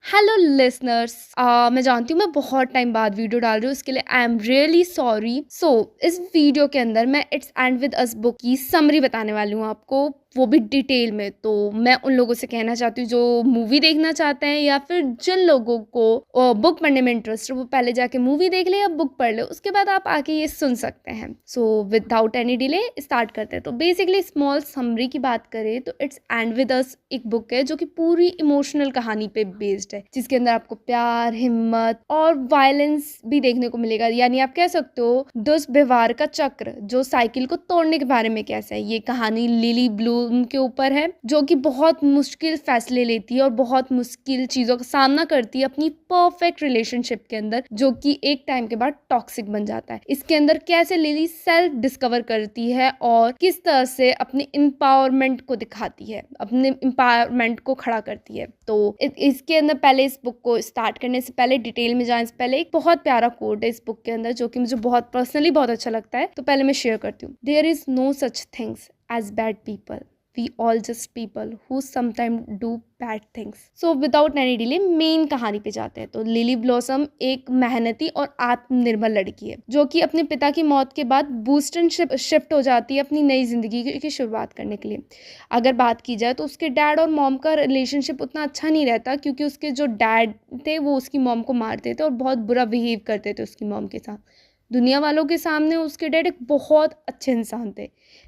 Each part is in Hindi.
Hello listeners. मैं जानती हूँ मैं बहुत टाइम बाद वीडियो डाल रही हूँ, उसके लिए आई एम रियली सॉरी। इस वीडियो के अंदर मैं it's and with us book की समरी बताने वाली हूँ आपको, वो भी डिटेल में। तो मैं उन लोगों से कहना चाहती हूँ जो मूवी देखना चाहते हैं या फिर जिन लोगों को बुक पढ़ने में इंटरेस्ट है वो पहले जाके मूवी देख ले या बुक पढ़ ले, उसके बाद आप आके ये सुन सकते हैं। So without any delay start करते हैं। तो बेसिकली स्मॉल समरी की बात करें तो इट्स एंड विद अस एक बुक है जो कि पूरी इमोशनल कहानी पे बेस्ड है, जिसके अंदर आपको प्यार, हिम्मत और वायलेंस भी देखने को मिलेगा। यानी आप कह सकते हो दुष्व्यवहार का चक्र जो साइकिल को तोड़ने के बारे में कैसा है। ये कहानी लिली ब्लूम के ऊपर है, जो कि बहुत मुश्किल फैसले लेती है और बहुत मुश्किल चीजों का सामना करती है अपनी परफेक्ट रिलेशनशिप के अंदर, जो कि एक टाइम के बाद टॉक्सिक बन जाता है। इसके अंदर कैसे लिली सेल्फ डिस्कवर करती है और किस तरह से अपने एम्पावरमेंट को दिखाती है, अपने एम्पावरमेंट को खड़ा करती है। तो इसके अंदर पहले इस बुक को स्टार्ट करने से पहले, डिटेल में जाने से पहले, एक बहुत प्यारा कोट है इस बुक के अंदर जो कि मुझे बहुत पर्सनली बहुत अच्छा लगता है। तो पहले मैं शेयर करती हूँ। There is no such things as bad people, we all just people who sometimes do bad things। so without any delay main कहानी पे जाते हैं। तो लिली ब्लॉसम एक मेहनती और आत्मनिर्भर लड़की है जो कि अपने पिता की मौत के बाद बूस्टन शिफ्ट हो जाती है अपनी नई जिंदगी की शुरुआत करने के लिए। अगर बात की जाए तो उसके डैड और मॉम का रिलेशनशिप उतना अच्छा नहीं रहता, क्योंकि उसके जो डैड थे वो उसकी मॉम को मारते थे और बहुत बुरा बिहेव करते थे उसकी मॉम के साथ। दुनिया वालों के सामने उसके डैड एक बहुत अच्छे इंसान थे,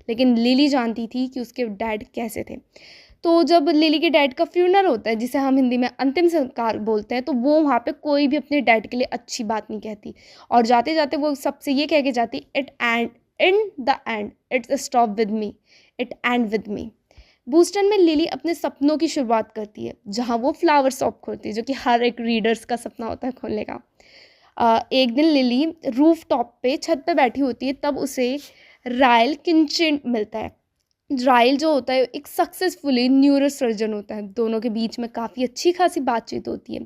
लेकिन लिली जानती थी कि उसके डैड कैसे थे। तो जब लिली के डैड का फ्यूनरल होता है, जिसे हम हिंदी में अंतिम संस्कार बोलते हैं, तो वो वहाँ पे कोई भी अपने डैड के लिए अच्छी बात नहीं कहती और जाते जाते वो सबसे ये कह के जाती, it and in the end it's stop with me, it and with me. Boston में लिली अपने सपनों की शुरुआत करती है, जहाँ वो फ्लावर शॉप खोलती है, जो कि हर एक रीडर्स का सपना होता है खोलने का। एक दिन लिली रूफ टॉप पे छत पे बैठी होती है, तब उसे रायल किंचिन मिलता है। रायल जो होता है एक सक्सेसफुली न्यूरोसर्जन होता है। दोनों के बीच में काफ़ी अच्छी खासी बातचीत होती है,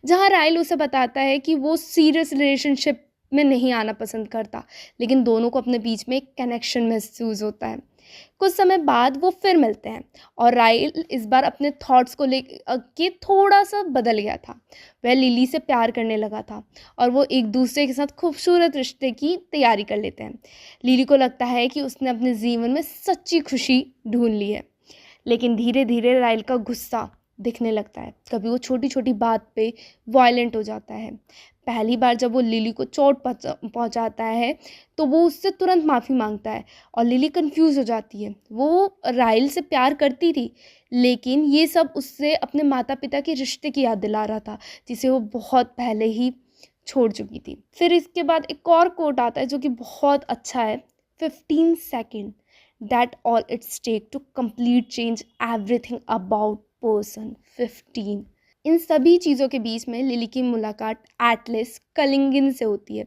जहाँ रायल उसे बताता है कि वो सीरियस रिलेशनशिप में नहीं आना पसंद करता, लेकिन दोनों को अपने बीच में एक कनेक्शन महसूस होता है। कुछ समय बाद वो फिर मिलते हैं और राइल इस बार अपने थॉट्स को लेके थोड़ा सा बदल गया था। वह लिली से प्यार करने लगा था और वो एक दूसरे के साथ खूबसूरत रिश्ते की तैयारी कर लेते हैं। लिली को लगता है कि उसने अपने जीवन में सच्ची खुशी ढूंढ ली है, लेकिन धीरे धीरे राइल का गुस्सा दिखने लगता है। कभी वो छोटी छोटी बात पे वायलेंट हो जाता है। पहली बार जब वो लिली को चोट पहुंचाता है तो वो उससे तुरंत माफ़ी मांगता है और लिली कंफ्यूज हो जाती है। वो राइल से प्यार करती थी, लेकिन ये सब उससे अपने माता पिता के रिश्ते की याद दिला रहा था, जिसे वो बहुत पहले ही छोड़ चुकी थी। फिर इसके बाद एक और कोट आता है जो कि बहुत अच्छा है। 15 second that all it's take to complete change everything about person. 15। इन सभी चीज़ों के बीच में लिली की मुलाकात एटलिस कलिंगन से होती है,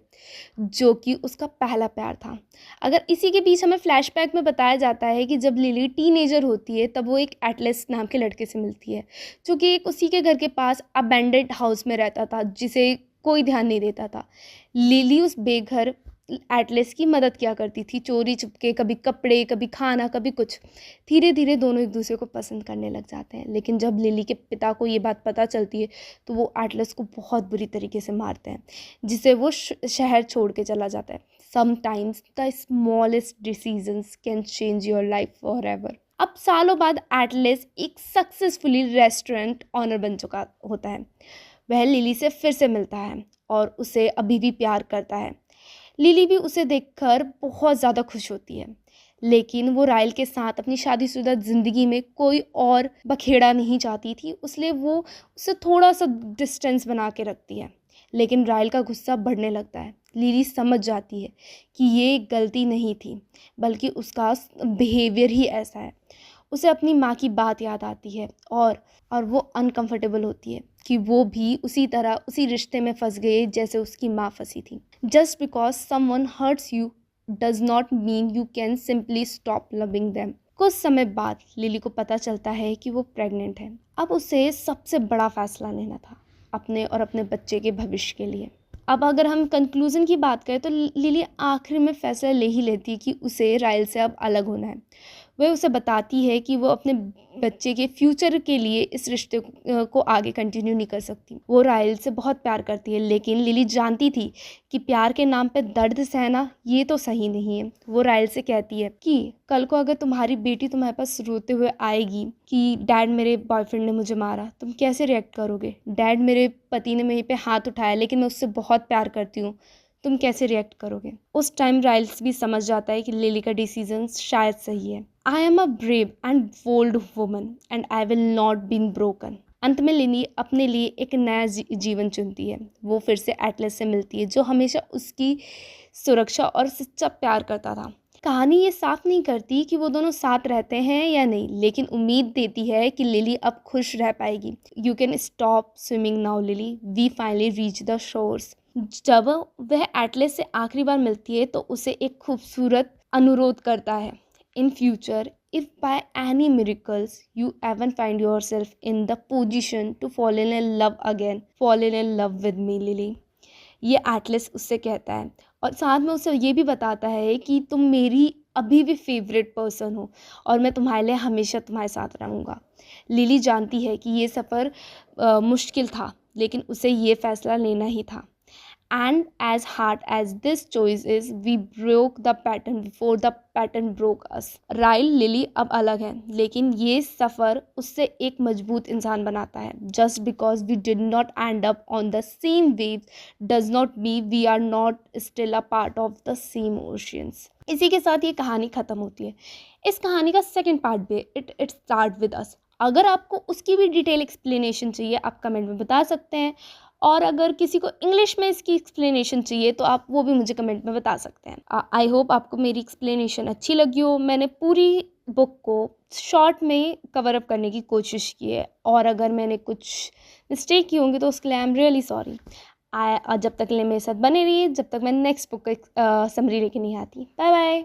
जो कि उसका पहला प्यार था। अगर इसी के बीच हमें फ्लैशबैक में बताया जाता है कि जब लिली टीनेजर होती है तब वो एक एटलस नाम के लड़के से मिलती है, जो कि एक उसी के घर के पास अबेंडेड हाउस में रहता था, जिसे कोई ध्यान नहीं देता था। लिली उस बेघर एटलस की मदद किया करती थी, चोरी छुपके, कभी कपड़े, कभी खाना, कभी कुछ। धीरे धीरे दोनों एक दूसरे को पसंद करने लग जाते हैं, लेकिन जब लिली के पिता को ये बात पता चलती है तो वो एटलस को बहुत बुरी तरीके से मारते हैं, जिसे वो शहर छोड़ के चला जाता है। Sometimes the smallest decisions can change your life for ever. अब सालों बाद एटलस एक सक्सेसफुली रेस्टोरेंट ऑनर बन चुका होता है। वह लिली से फिर से मिलता है और उसे अभी भी प्यार करता है। लिली भी उसे देखकर बहुत ज़्यादा खुश होती है, लेकिन वो राइल के साथ अपनी शादीशुदा ज़िंदगी में कोई और बखेड़ा नहीं चाहती थी, इसलिए वो उससे थोड़ा सा डिस्टेंस बना के रखती है। लेकिन राइल का गुस्सा बढ़ने लगता है। लिली समझ जाती है कि ये गलती नहीं थी, बल्कि उसका बिहेवियर ही ऐसा है। उसे अपनी माँ की बात याद आती है और वो अनकंफर्टेबल होती है कि वो भी उसी तरह उसी रिश्ते में फंस गई जैसे उसकी माँ फंसी थी। Just because someone hurts you does not mean you can simply stop loving them. कुछ समय बाद लिली को पता चलता है कि वो प्रेग्नेंट है। अब उसे सबसे बड़ा फैसला लेना था अपने और अपने बच्चे के भविष्य के लिए। अब अगर हम कंक्लूजन की बात करें तो लिली आखिर में फैसला ले ही लेती है कि उसे राइल से अब अलग होना है। वह उसे बताती है कि वो अपने बच्चे के फ्यूचर के लिए इस रिश्ते को आगे कंटिन्यू नहीं कर सकती। वो राइल से बहुत प्यार करती है, लेकिन लिली जानती थी कि प्यार के नाम पे दर्द सहना ये तो सही नहीं है। वो राइल से कहती है कि कल को अगर तुम्हारी बेटी तुम्हारे पास रोते हुए आएगी कि डैड मेरे बॉयफ्रेंड ने मुझे मारा, तुम कैसे रिएक्ट करोगे? डैड मेरे पति ने मेरे पे हाथ उठाया, लेकिन मैं उससे बहुत प्यार करती हूँ, तुम कैसे रिएक्ट करोगे? उस टाइम राइल्स भी समझ जाता है कि लिली का डिसीजन शायद सही है। I am a brave and bold woman and I will not been broken. अंत में लिली अपने लिए एक नया जीवन चुनती है। वो फिर से एटलस से मिलती है, जो हमेशा उसकी सुरक्षा और सच्चा प्यार करता था। कहानी ये साफ नहीं करती कि वो दोनों साथ रहते हैं या नहीं, लेकिन उम्मीद देती है कि लिली अब खुश रह पाएगी। You can stop swimming now Lily, we finally reach the shores. जब वह एटलस से आखिरी बार मिलती है तो उसे एक खूबसूरत अनुरोध करता है। In future if by any miracles you even find yourself in the position to fall in love again, fall in love with me Lily. ये एटलस उससे कहता है, और साथ में उसे ये भी बताता है कि तुम मेरी अभी भी फेवरेट पर्सन हो और मैं तुम्हारे लिए हमेशा तुम्हारे साथ रहूँगा। लिली जानती है कि ये सफ़र मुश्किल था, लेकिन उसे ये फ़ैसला लेना ही था। And as hard as this choice is, we broke the pattern before the pattern broke us. Rahul lily अब अलग है, लेकिन ये सफ़र उससे एक मजबूत इंसान बनाता है। Just because we did not end up on the same waves does not mean we are not still a part of the same oceans. इसी के साथ ये कहानी ख़त्म होती है। इस कहानी का सेकेंड पार्ट भी इट स्टार्ट विद अस। अगर आपको उसकी भी डिटेल एक्सप्लेनेशन चाहिए, आप कमेंट में बता सकते हैं, और अगर किसी को इंग्लिश में इसकी एक्सप्लेनेशन चाहिए तो आप वो भी मुझे कमेंट में बता सकते हैं। आई होप आपको मेरी एक्सप्लेनेशन अच्छी लगी हो। मैंने पूरी बुक को शॉर्ट में कवर अप करने की कोशिश की है, और अगर मैंने कुछ मिस्टेक की होंगी तो उसके लिए आई एम रियली सॉरी। जब तक के लिए मेरे साथ बने रहिए, जब तक मैं नेक्स्ट बुक का समरी लेके नहीं आती। Bye bye.